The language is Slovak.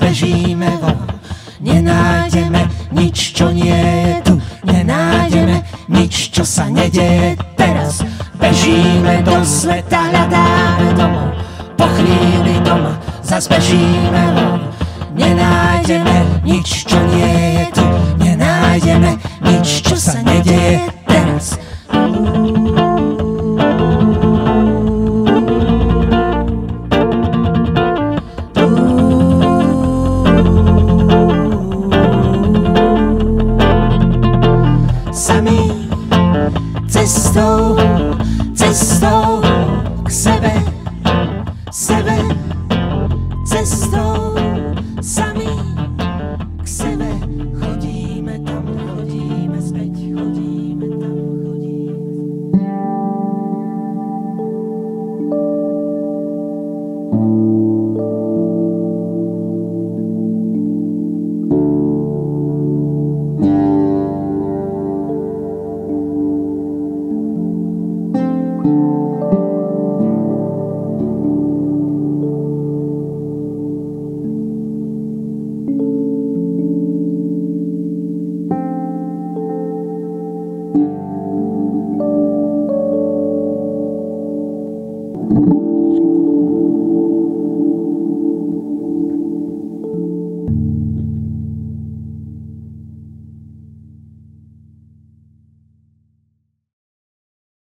bežíme von. Nenájdeme nič, čo nie je tu, nenájdeme nič, čo sa nedeje teraz. Bežíme do sveta, hľadáme domov, po chvíli doma zas bežíme von. Nenájdeme nič, čo nie je tu, nenájdeme nič, čo sa nedeje teraz. Sami cestou k sebe